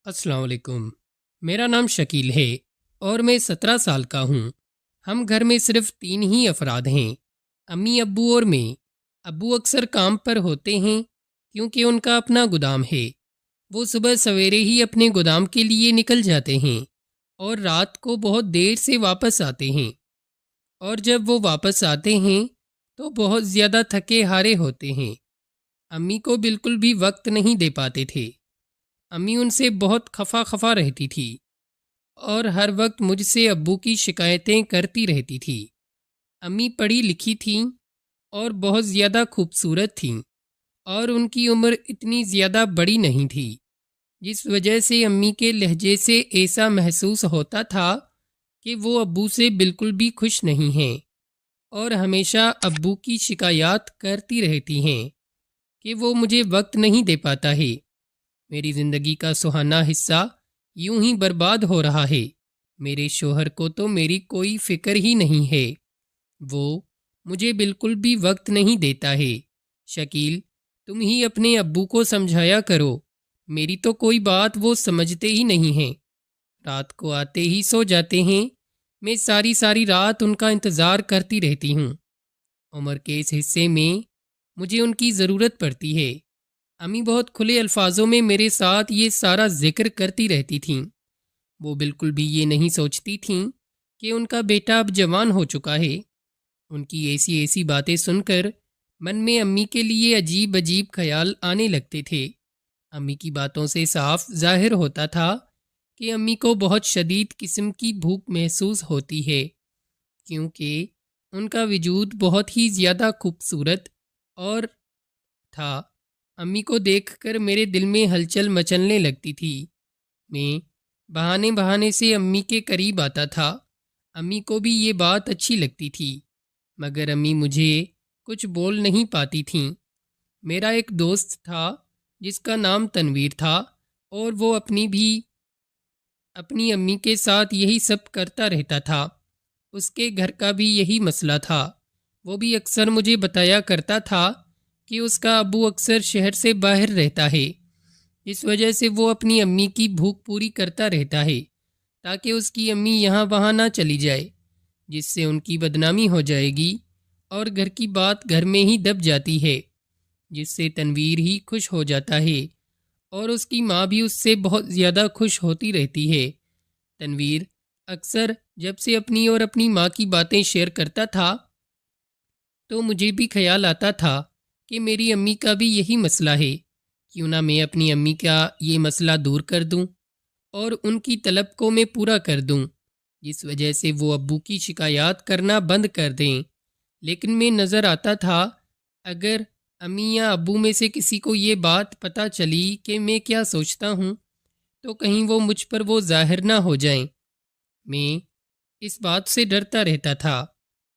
السلام علیکم۔ میرا نام شکیل ہے اور میں 17 سال کا ہوں۔ ہم گھر میں صرف 3 ہی افراد ہیں، امی، ابو اور میں۔ ابو اکثر کام پر ہوتے ہیں کیونکہ ان کا اپنا گودام ہے۔ وہ صبح سویرے ہی اپنے گودام کے لیے نکل جاتے ہیں اور رات کو بہت دیر سے واپس آتے ہیں، اور جب وہ واپس آتے ہیں تو بہت زیادہ تھکے ہارے ہوتے ہیں۔ امی کو بالکل بھی وقت نہیں دے پاتے تھے۔ امی ان سے بہت خفا رہتی تھی اور ہر وقت مجھ سے ابو کی شکایتیں کرتی رہتی تھی۔ امی پڑھی لکھی تھیں اور بہت زیادہ خوبصورت تھیں، اور ان کی عمر اتنی زیادہ بڑی نہیں تھی، جس وجہ سے امی کے لہجے سے ایسا محسوس ہوتا تھا کہ وہ ابو سے بالکل بھی خوش نہیں ہیں، اور ہمیشہ ابو کی شکایات کرتی رہتی ہیں کہ وہ مجھے وقت نہیں دے پاتا ہے۔ میری زندگی کا سہانا حصہ یوں ہی برباد ہو رہا ہے۔ میرے شوہر کو تو میری کوئی فکر ہی نہیں ہے، وہ مجھے بالکل بھی وقت نہیں دیتا ہے۔ شکیل، تم ہی اپنے ابو کو سمجھایا کرو، میری تو کوئی بات وہ سمجھتے ہی نہیں ہیں۔ رات کو آتے ہی سو جاتے ہیں، میں ساری رات ان کا انتظار کرتی رہتی ہوں۔ عمر کے اس حصے میں مجھے ان کی ضرورت پڑتی ہے۔ امی بہت کھلے الفاظوں میں میرے ساتھ یہ سارا ذکر کرتی رہتی تھیں۔ وہ بالکل بھی یہ نہیں سوچتی تھیں کہ ان کا بیٹا اب جوان ہو چکا ہے۔ ان کی ایسی باتیں سن کر من میں امی کے لیے عجیب خیال آنے لگتے تھے۔ امی کی باتوں سے صاف ظاہر ہوتا تھا کہ امی کو بہت شدید قسم کی بھوک محسوس ہوتی ہے، کیونکہ ان کا وجود بہت ہی زیادہ خوبصورت اور تھا۔ امی کو دیکھ کر میرے دل میں ہلچل مچلنے لگتی تھی۔ میں بہانے سے امی کے قریب آتا تھا۔ امی کو بھی یہ بات اچھی لگتی تھی، مگر امی مجھے کچھ بول نہیں پاتی تھیں۔ میرا ایک دوست تھا جس کا نام تنویر تھا، اور وہ اپنی امی کے ساتھ یہی سب کرتا رہتا تھا۔ اس کے گھر کا بھی یہی مسئلہ تھا۔ وہ بھی اکثر مجھے بتایا کرتا تھا کہ اس کا ابو اکثر شہر سے باہر رہتا ہے، اس وجہ سے وہ اپنی امی کی بھوک پوری کرتا رہتا ہے تاکہ اس کی امی یہاں وہاں نہ چلی جائے، جس سے ان کی بدنامی ہو جائے گی، اور گھر کی بات گھر میں ہی دب جاتی ہے، جس سے تنویر ہی خوش ہو جاتا ہے، اور اس کی ماں بھی اس سے بہت زیادہ خوش ہوتی رہتی ہے۔ تنویر اکثر جب سے اپنی اور اپنی ماں کی باتیں شیئر کرتا تھا تو مجھے بھی خیال آتا تھا کہ میری امی کا بھی یہی مسئلہ ہے، کیوں نہ میں اپنی امی کا یہ مسئلہ دور کر دوں اور ان کی طلب کو میں پورا کر دوں، جس وجہ سے وہ ابو کی شکایات کرنا بند کر دیں۔ لیکن میں نظر آتا تھا اگر امی یا ابو میں سے کسی کو یہ بات پتہ چلی کہ میں کیا سوچتا ہوں تو کہیں وہ مجھ پر وہ ظاہر نہ ہو جائیں۔ میں اس بات سے ڈرتا رہتا تھا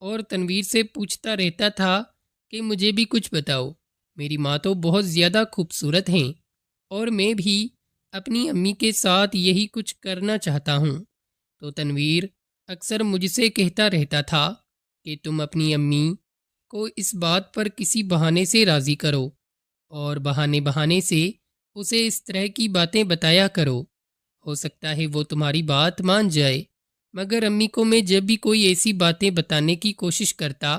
اور تنویر سے پوچھتا رہتا تھا کہ مجھے بھی کچھ بتاؤ، میری ماں تو بہت زیادہ خوبصورت ہیں، اور میں بھی اپنی امی کے ساتھ یہی کچھ کرنا چاہتا ہوں۔ تو تنویر اکثر مجھ سے کہتا رہتا تھا کہ تم اپنی امی کو اس بات پر کسی بہانے سے راضی کرو، اور بہانے سے اسے اس طرح کی باتیں بتایا کرو، ہو سکتا ہے وہ تمہاری بات مان جائے۔ مگر امی کو میں جب بھی کوئی ایسی باتیں بتانے کی کوشش کرتا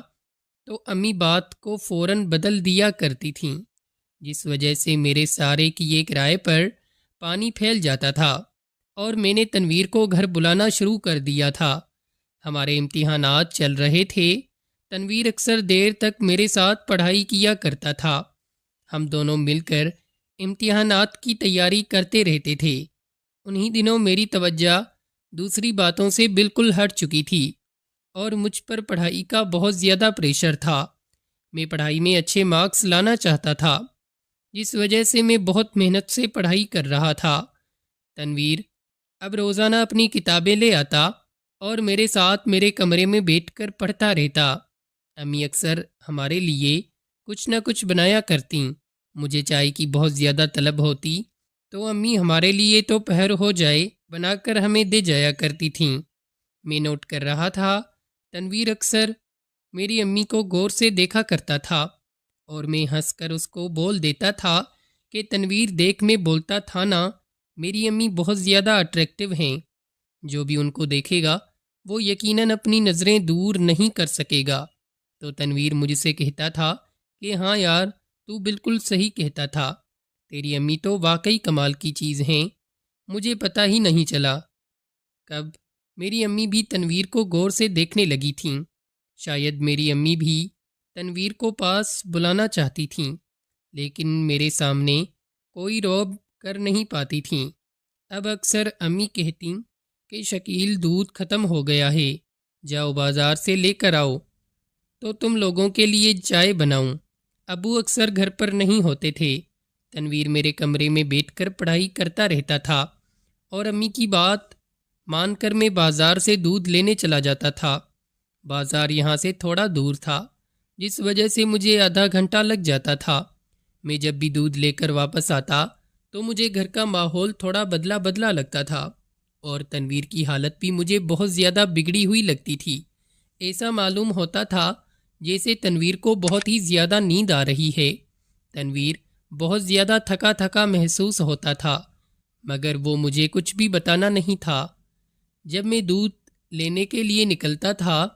تو امی بات کو فوراً بدل دیا کرتی تھیں، جس وجہ سے میرے سارے کیے کرائے پر پانی پھیل جاتا تھا، اور میں نے تنویر کو گھر بلانا شروع کر دیا تھا۔ ہمارے امتحانات چل رہے تھے۔ تنویر اکثر دیر تک میرے ساتھ پڑھائی کیا کرتا تھا۔ ہم دونوں مل کر امتحانات کی تیاری کرتے رہتے تھے۔ انہی دنوں میری توجہ دوسری باتوں سے بالکل ہٹ چکی تھی، اور مجھ پر پڑھائی کا بہت زیادہ پریشر تھا۔ میں پڑھائی میں اچھے مارکس لانا چاہتا تھا، جس وجہ سے میں بہت محنت سے پڑھائی کر رہا تھا۔ تنویر اب روزانہ اپنی کتابیں لے آتا اور میرے ساتھ میرے کمرے میں بیٹھ کر پڑھتا رہتا۔ امی اکثر ہمارے لیے کچھ نہ کچھ بنایا کرتیں۔ مجھے چائے کی بہت زیادہ طلب ہوتی تو امی ہمارے لیے تو پہر ہو جائے بنا کر ہمیں دے جایا کرتی تھیں۔ میں نوٹ کر رہا تھا، تنویر اکثر میری امی کو غور سے دیکھا کرتا تھا، اور میں ہنس کر اس کو بول دیتا تھا کہ تنویر دیکھ، میں بولتا تھا نا، میری امی بہت زیادہ اٹریکٹیو ہیں، جو بھی ان کو دیکھے گا وہ یقیناً اپنی نظریں دور نہیں کر سکے گا۔ تو تنویر مجھ سے کہتا تھا کہ ہاں یار، تو بالکل صحیح کہتا تھا، تیری امی تو واقعی کمال کی چیز ہیں، مجھے پتہ ہی نہیں چلا کب۔ میری امی بھی تنویر کو غور سے دیکھنے لگی تھیں۔ شاید میری امی بھی تنویر کو پاس بلانا چاہتی تھیں، لیکن میرے سامنے کوئی رعب کر نہیں پاتی تھیں۔ اب اکثر امی کہتیں کہ شکیل دودھ ختم ہو گیا ہے، جاؤ بازار سے لے کر آؤ تو تم لوگوں کے لیے چائے بناؤں۔ ابو اکثر گھر پر نہیں ہوتے تھے۔ تنویر میرے کمرے میں بیٹھ کر پڑھائی کرتا رہتا تھا اور امی کی بات مان کر میں بازار سے دودھ لینے چلا جاتا تھا۔ بازار یہاں سے تھوڑا دور تھا، جس وجہ سے مجھے آدھا گھنٹہ لگ جاتا تھا۔ میں جب بھی دودھ لے کر واپس آتا تو مجھے گھر کا ماحول تھوڑا بدلا بدلا لگتا تھا، اور تنویر کی حالت بھی مجھے بہت زیادہ بگڑی ہوئی لگتی تھی۔ ایسا معلوم ہوتا تھا جیسے تنویر کو بہت ہی زیادہ نیند آ رہی ہے۔ تنویر بہت زیادہ تھکا تھکا محسوس ہوتا تھا، مگر وہ مجھے کچھ بھی بتانا نہیں تھا۔ جب میں دودھ لینے کے لیے نکلتا تھا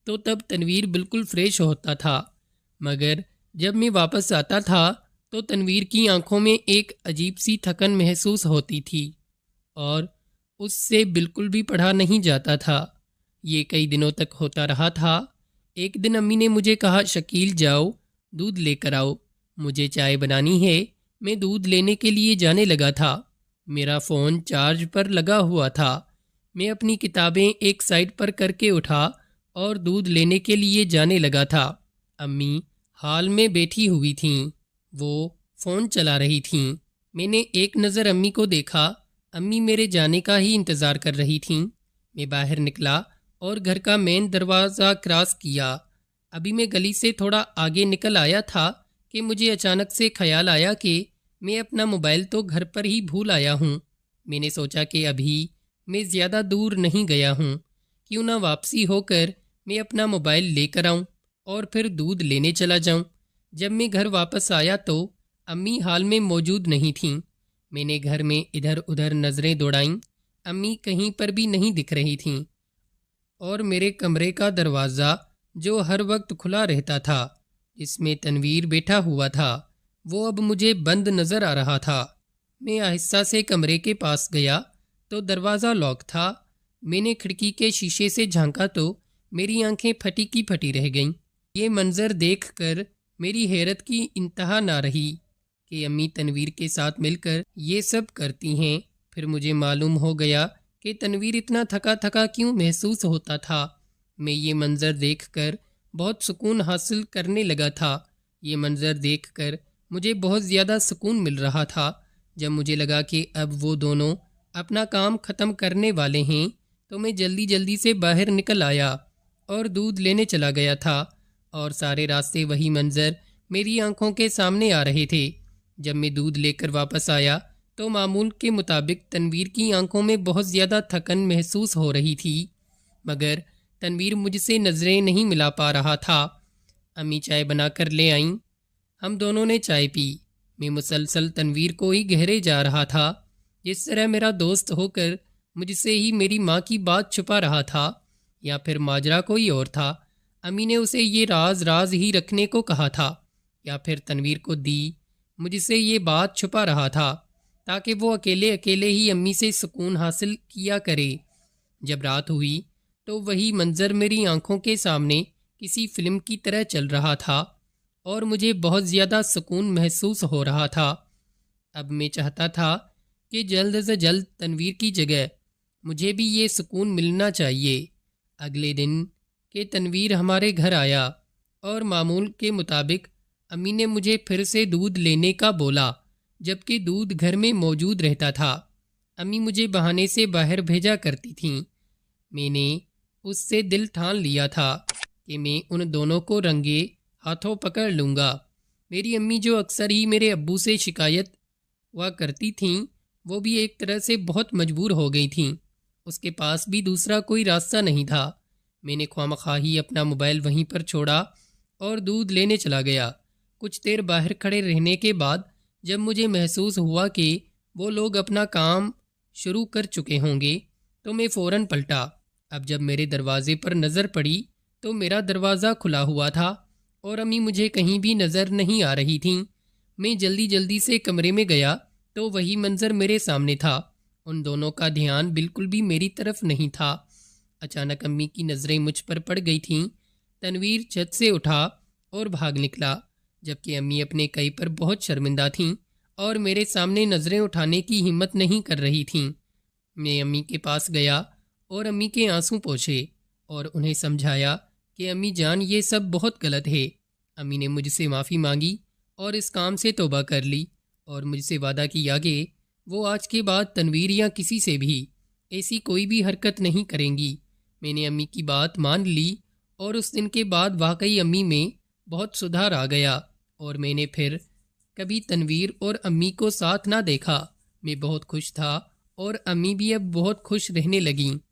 تو تب تنویر بالکل فریش ہوتا تھا، مگر جب میں واپس آتا تھا تو تنویر کی آنکھوں میں ایک عجیب سی تھکن محسوس ہوتی تھی اور اس سے بالکل بھی پڑھا نہیں جاتا تھا۔ یہ کئی دنوں تک ہوتا رہا تھا۔ ایک دن امی نے مجھے کہا، شکیل جاؤ دودھ لے کر آؤ، مجھے چائے بنانی ہے۔ میں دودھ لینے کے لیے جانے لگا تھا۔ میرا فون چارج پر لگا ہوا تھا۔ میں اپنی کتابیں ایک سائڈ پر کر کے اٹھا اور دودھ لینے کے لیے جانے لگا تھا۔ امی ہال میں بیٹھی ہوئی تھیں، وہ فون چلا رہی تھیں۔ میں نے ایک نظر امی کو دیکھا، امی میرے جانے کا ہی انتظار کر رہی تھیں۔ میں باہر نکلا اور گھر کا مین دروازہ کراس کیا۔ ابھی میں گلی سے تھوڑا آگے نکل آیا تھا کہ مجھے اچانک سے خیال آیا کہ میں اپنا موبائل تو گھر پر ہی بھول آیا ہوں۔ میں نے سوچا کہ ابھی میں زیادہ دور نہیں گیا ہوں، کیوں نہ واپسی ہو کر میں اپنا موبائل لے کر آؤں اور پھر دودھ لینے چلا جاؤں۔ جب میں گھر واپس آیا تو امی حال میں موجود نہیں تھیں۔ میں نے گھر میں ادھر ادھر نظریں دوڑائیں، امی کہیں پر بھی نہیں دکھ رہی تھیں، اور میرے کمرے کا دروازہ جو ہر وقت کھلا رہتا تھا، جس میں تنویر بیٹھا ہوا تھا، وہ اب مجھے بند نظر آ رہا تھا۔ میں آہستہ سے کمرے کے پاس گیا تو دروازہ لاک تھا۔ میں نے کھڑکی کے شیشے سے جھانکا تو میری آنکھیں پھٹی کی پھٹی رہ گئیں۔ یہ منظر دیکھ کر میری حیرت کی انتہا نہ رہی کہ امی تنویر کے ساتھ مل کر یہ سب کرتی ہیں۔ پھر مجھے معلوم ہو گیا کہ تنویر اتنا تھکا تھکا کیوں محسوس ہوتا تھا۔ میں یہ منظر دیکھ کر بہت سکون حاصل کرنے لگا تھا۔ یہ منظر دیکھ کر مجھے بہت زیادہ سکون مل رہا تھا۔ جب مجھے لگا کہ اب وہ دونوں اپنا کام ختم کرنے والے ہیں تو میں جلدی جلدی سے باہر نکل آیا اور دودھ لینے چلا گیا تھا، اور سارے راستے وہی منظر میری آنکھوں کے سامنے آ رہے تھے۔ جب میں دودھ لے کر واپس آیا تو معمول کے مطابق تنویر کی آنکھوں میں بہت زیادہ تھکن محسوس ہو رہی تھی، مگر تنویر مجھ سے نظریں نہیں ملا پا رہا تھا۔ امی چائے بنا کر لے آئیں، ہم دونوں نے چائے پی۔ میں مسلسل تنویر کو ہی گہرے جا رہا تھا، جس طرح میرا دوست ہو کر مجھ سے ہی میری ماں کی بات چھپا رہا تھا، یا پھر ماجرا کوئی اور تھا۔ امی نے اسے یہ راز راز ہی رکھنے کو کہا تھا، یا پھر تنویر کو دی مجھ سے یہ بات چھپا رہا تھا تاکہ وہ اکیلے اکیلے ہی امی سے سکون حاصل کیا کرے۔ جب رات ہوئی تو وہی منظر میری آنکھوں کے سامنے کسی فلم کی طرح چل رہا تھا اور مجھے بہت زیادہ سکون محسوس ہو رہا تھا۔ اب میں چاہتا تھا کہ جلد سے جلد تنویر کی جگہ مجھے بھی یہ سکون ملنا چاہیے۔ اگلے دن کہ تنویر ہمارے گھر آیا اور معمول کے مطابق امی نے مجھے پھر سے دودھ لینے کا بولا، جبکہ دودھ گھر میں موجود رہتا تھا۔ امی مجھے بہانے سے باہر بھیجا کرتی تھیں۔ میں نے اس سے دل ٹھان لیا تھا کہ میں ان دونوں کو رنگے ہاتھوں پکڑ لوں گا۔ میری امی جو اکثر ہی میرے ابو سے شکایت ہوا کرتی تھیں، وہ بھی ایک طرح سے بہت مجبور ہو گئی تھیں۔ اس کے پاس بھی دوسرا کوئی راستہ نہیں تھا۔ میں نے خواہ اپنا موبائل وہیں پر چھوڑا اور دودھ لینے چلا گیا۔ کچھ دیر باہر کھڑے رہنے کے بعد جب مجھے محسوس ہوا کہ وہ لوگ اپنا کام شروع کر چکے ہوں گے تو میں فوراً پلٹا۔ اب جب میرے دروازے پر نظر پڑی تو میرا دروازہ کھلا ہوا تھا اور امی مجھے کہیں بھی نظر نہیں آ رہی تھیں۔ میں جلدی جلدی سے کمرے میں گیا تو وہی منظر میرے سامنے تھا۔ ان دونوں کا دھیان بالکل بھی میری طرف نہیں تھا۔ اچانک امی کی نظریں مجھ پر پڑ گئی تھیں۔ تنویر چھت سے اٹھا اور بھاگ نکلا، جبکہ امی اپنے کئی پر بہت شرمندہ تھیں اور میرے سامنے نظریں اٹھانے کی ہمت نہیں کر رہی تھیں۔ میں امی کے پاس گیا اور امی کے آنسو پوچھے اور انہیں سمجھایا کہ امی جان یہ سب بہت غلط ہے۔ امی نے مجھ سے معافی مانگی اور اس کام سے توبہ کر لی اور مجھ سے وعدہ کیا کہ وہ آج کے بعد تنویر یا کسی سے بھی ایسی کوئی بھی حرکت نہیں کریں گی۔ میں نے امی کی بات مان لی اور اس دن کے بعد واقعی امی میں بہت سدھار آ گیا اور میں نے پھر کبھی تنویر اور امی کو ساتھ نہ دیکھا۔ میں بہت خوش تھا اور امی بھی اب بہت خوش رہنے لگیں۔